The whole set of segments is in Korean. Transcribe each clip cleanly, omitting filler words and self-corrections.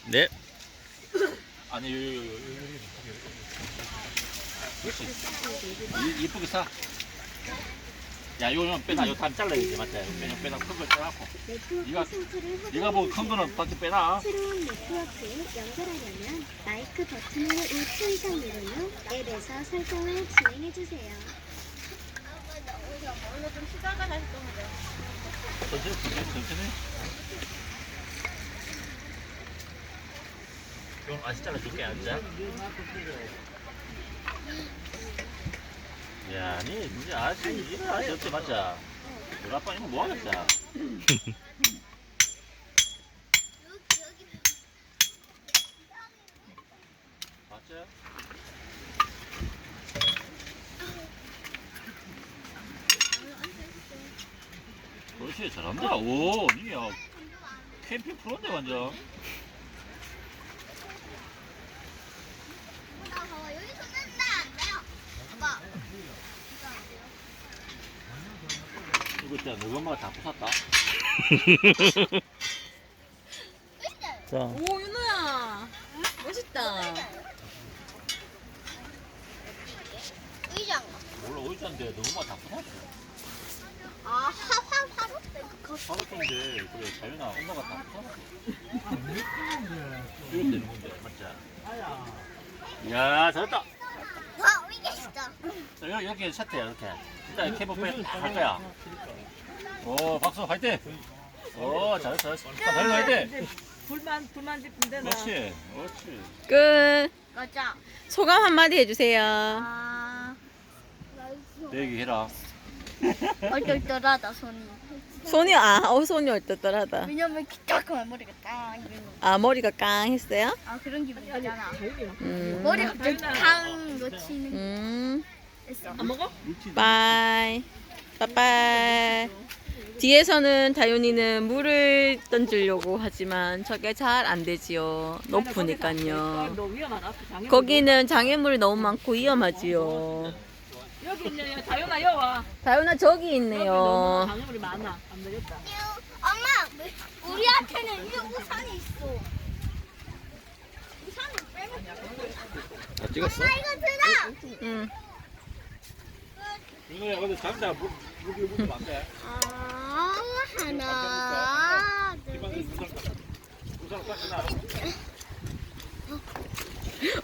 네. 아니 그렇지. 이쁘게 사. 야, 요거 빼놔. 요 단 잘라야지, 맞지? 빼놔. 큰 걸 빼놔고. 네가 뭐 큰 거는 밖에 빼놔. 새로운 네트워크에 연결하려면 마이크 버튼을 5초 이상 누르며 앱에서 설정을 진행해주세요. 오늘 좀 쉬다가 다시 또 오자. 천천히. 이건 아시 잘라줄게, 앉아. 야, 니 이제 아직 이거 아직 없지, 맞자? 우리 아빠 이거 뭐 하겠자? 맞자? 그렇지, 잘한다. 오, 니야 캠핑 프로인데 완전. 이거 진짜 너희 엄마가 다 부쉈다. 자, 오, 윤호야. 멋있다. 의장. 몰라, 어디서인데 너희 엄마가 다 부쉈어. 아, 하루 그 사줬던데, 그래, 자연아, 엄마가 다 부쉈어. 이렇게 되는 건데, 맞자? 야, 잘했다. 와, 이게 진짜. 자, 이렇게 세트야, 이렇게. 일단 캠프 할 거야. 오, 박수, 화이팅! 오, 잘했어. 잘했어, 화이팅! 불만 짚으면 되나? 그렇지. 끝. 맞아. 소감 한마디 해주세요. 아, 내 얘기 해라. 얼떨떨하다 손이. 손이 얼떨떨하다. 왜냐면 기타크만 머리가 딱 이러는. 아, 머리가 깡 했어요? 아, 그런 기분 있잖아. 음. 머리가 갑자기 탕 놓치는 음. 안 먹어? 빠이. 빠빠이. 뒤에서는 다윤이는 물을 던지려고 하지만 저게 잘 안 되지요. 높으니까요. 너 위험하다. 장애물 거기는 장애물이 너무 많고 위험하지요. 여기 있네. 다윤아, 여와. 다윤아 저기 여기 너무 있네요. 장애물이 많아. 안 되겠다. 엄마, 우리한테는 이 우산이 있어. 우산을 빼면 다 찍었어? 엄마 이거 들어. 응. 이거야, 근데 장자 무기 무기 안 돼. 아, 하나, 둘, 우선 딱 하나.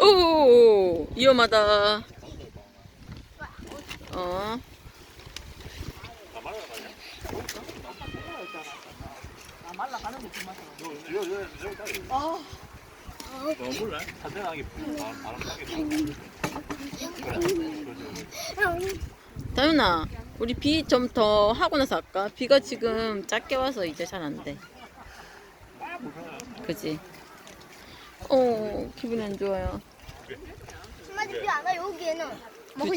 오, 위험하다. 어. 다 말아야 말이야. 아, 말라가는 거 정말. 너 몰라? 산대나게 바람 나게. 다윤아, 우리 비 좀 더 하고 나서 할까? 비가 지금 작게 와서 이제 잘 안 돼. 그지? 기분이 안 좋아요. 한마디 비안 와, 여기에는. 그지?